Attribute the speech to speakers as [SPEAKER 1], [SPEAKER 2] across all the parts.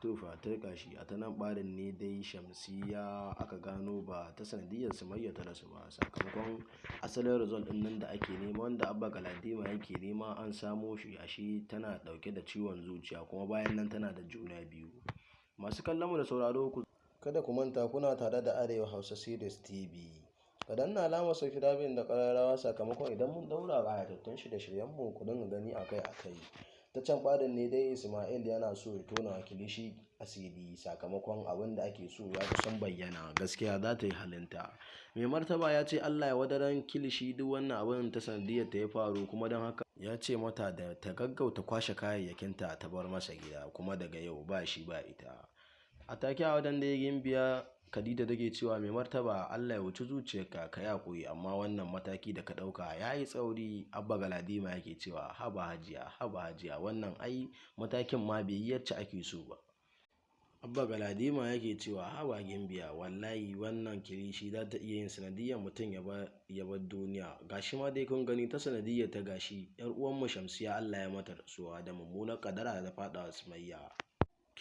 [SPEAKER 1] Tufa turka shi a ta nan ɓarin ne dai Shamsiyya aka gano ba ta sanadiyyar Sumayya ta rasu ba, sakamakon asalin result ɗin nan da ake nema wanda Abba Galadima yake nema an samo shi, ashe tana ɗauke da ciwon zuciya kuma bayan nan tana da juna biyu. Masu kallon mu da sauraro kada ku manta kuna tare da Arewa Hausa Series TV. Ka danna alamar subscribing da ƙararrawa sakamakon idan mun daura ƙayatattun shirye-shiryenmu ku dinga gani akai-akai. Ta can ɓarin ne dai Ismail yana so ya tona wa Kilishi asiri sakamakon abin da ake so ya kusan bayyana, gaskiya za ta yi halinta. Mai martaba ya ce Allah ya wadaran Kilishi, duk wannan abin ta sanadiyyar ta ya faru, kuma don haka ya ce mata da ta gaggauta kwashe kayayyakinta ta bar masa gida, kuma daga yau ba shi ba ita. A take a wajen da ya gimbiya Khadija take cewa mai martaba Allah ya wuci zuciyarka, ka yi haƙuri, amma wannan mataki da ka ɗauka ya yi tsauri. Abba Galadima yake cewa haba hajiya wannan ai matakin ma bai yi yacce ake so ba. Abba Galadima yake cewa haba gimbiya, wallahi wannan Kilishi za ta iya yin sanadiyyar mutum ya bar duniya. Gashi ma dai kun gani ta sanadiyyar ta gashi yar uwanmu Shamsiyya Allah ya mata rasuwa da mummunar kadara da ta faɗa wa Sumayya.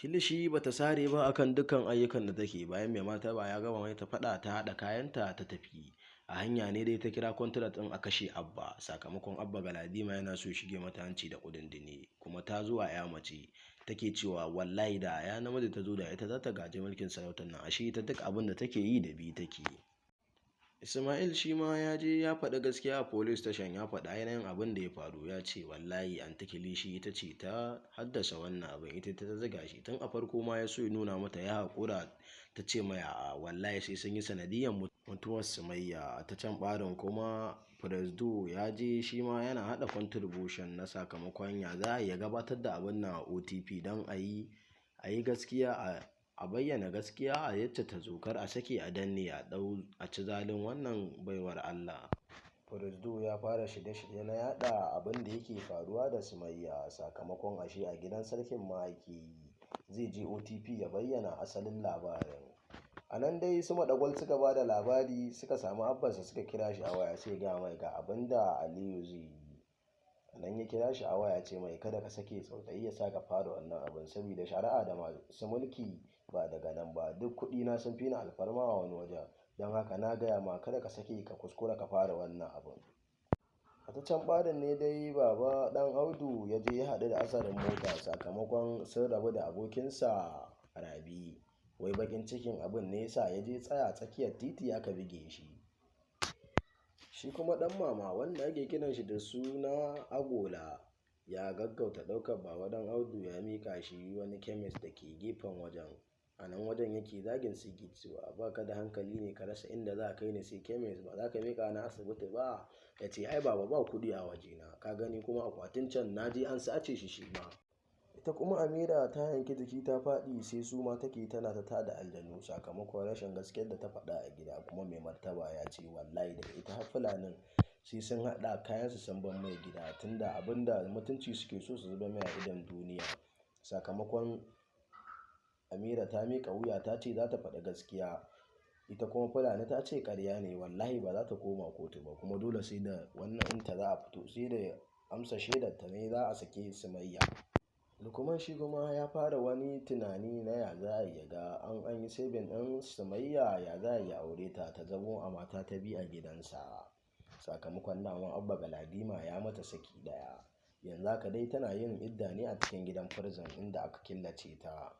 [SPEAKER 1] Kilishi bata sare ba akan dukkan ayyukan da take, bayan mai martaba ya gama mai ta faɗa ta haɗa kayanta ta tafi. A hanya ne dai ta kira kwantirat ɗin a kashe Abba, sakamakon Abba Galadima yana so shige mata hanci da kudindini, kuma ta zuwa ya mace take cewa wallahi da ya namiji ta zo da ita za ta gaji mulkin sarautar nan, ashe ita duk abin da take yi da bi take. Ismail shi ma ya je ya faɗi gaskiya a police station, ya faɗa yanayin abin da ya faru, ya ce wallahi anti Kilishi ita ce ta haddasa wannan abin, ita ta ziga shi tun a farko ma ya so ya nuna mata ya haƙura, ta ce mai a wallahi sai sun yi sanadiyyar mutuwar Sumayya. A ta can ɓarin kuma Presdo ya je shi ma yana haɗa contribution na sakamakon ya za ya gabatar da abin na OTP don a yi gaskiya, a bayyana gaskiya a yacce ta zo, kar a sake a danne a ci zalin wannan baiwar Allah. Presdo ya fara shirye-shirye na yada abin da yake faruwa da Sumayya, sakamakon ashe a gidan sarkin ma yake yi, zai je OTP ya bayyana asalin labarin. A nan dai su Madagwal suka ba da labari, suka samu abbansa suka kira shi a waya, sai ga mai ga abin da Aliyu zai yi. A nan ya kira shi a waya ce mai kada ka sake tsautsayi ya saka fara wannan abin, saboda shari'a da masu mulki ba daga nan ba, duk kuɗi na sun fi ni alfarma a wani wajen, don haka na gaya ma kada ka sake ka kuskura ka fara wannan abin. A ta can ɓarin ne dai baba ɗan Audu ya je ya haɗu da asarin mota sakamakon sun rabu da abokinsa Rabi, wai bakin cikin abin ne yasa ya je tsaya tsakiyar titi aka bige shi. Shi kuma ɗan mama wanda ake kiran shi da suna Agola ya gaggauta ɗaukar baba ɗan Audu ya mika shi wani kemis da ke gefen wajen. A nan wajen yake zagin sigi cewa ba ka da hankali ne, ka rasa inda za ka yi ni sai kemis, ba za ka mika na asibiti ba. Ya ce ai baba ba kuɗi a wajena, ka gani kuma akwatin can na je an sace shi ma. Ita kuma Amira ta yanki jiki ta faɗi sai su ma take tana ta tada aljanu sakamakon rashin gaskiyar da ta faɗa a gida, kuma mai martaba ya ce wallahi daga ita har Fulanin sai sun haɗa kayansu sun bar mai gida, tunda abinda mutunci suke so su zuba mai a idon duniya. Sakamakon Amira ta miƙa wuya ta ce za ta faɗi gaskiya, ita kuma Fulani ta ce ƙarya ne, wallahi ba za ta koma kotu ba, kuma dole sai da wannan inta za a fito, sai da amsa shaidar ta ne za a sake Sumayya. Lukman shi kuma ya fara wani tunani na ya za a yi ga an yi sabin ɗin Sumayya, ya za a yi aure ta zamo a mata ta biyu a gidansa, sakamakon daman Abba Galadima ya mata saki ɗaya, yanzu haka dai tana yin idda ne a cikin gidan prison inda aka killace ta.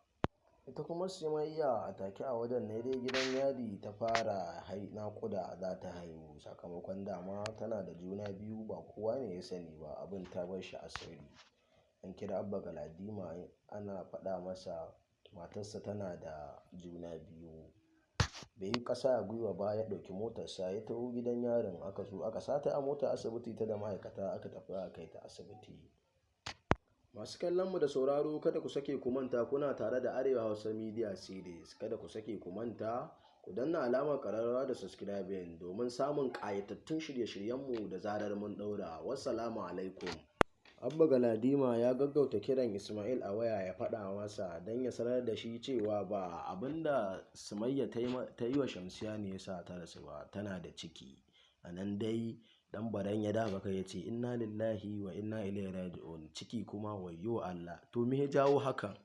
[SPEAKER 1] Ita kuma Sumayya a take a wajen ne dai gidan yari ta fara naƙuda za ta haihu, sakamakon dama tana da juna biyu, ba kowa ne ya sani ba, abin ta bar shi asiri. An kira Abba Galadima ana faɗa masa matarsa tana da juna biyu, bai yi ƙasa a gwiwa ba, ya ɗauki motarsa ya taho gidan yarin, aka zo aka sata a mota asibiti ta da ma'aikata aka tafi aka kai ta asibiti. Masu kallon mu da sauraro kada ku sake ku manta kuna tare da Arewa Hausa Media Series, kada ku sake ku manta ku danna alamar ƙararrawa da subscribing domin samun ƙayatattun shirye-shiryenmu da zarar mun ɗaura. Wassalamu alaikum. Abba Galadima ya gaggauta kiran Ismail a waya ya faɗa masa don ya sanar da shi cewa ba abinda Sumayya ta yi wa Shamsiyya ne yasa ta rasu ba, tana da ciki. A nan dai dan baran ya da baka ya ce inna lillahi wa inna ilaihi raji'un, ciki kuma wayyo Allah, to me ya jawo hakan?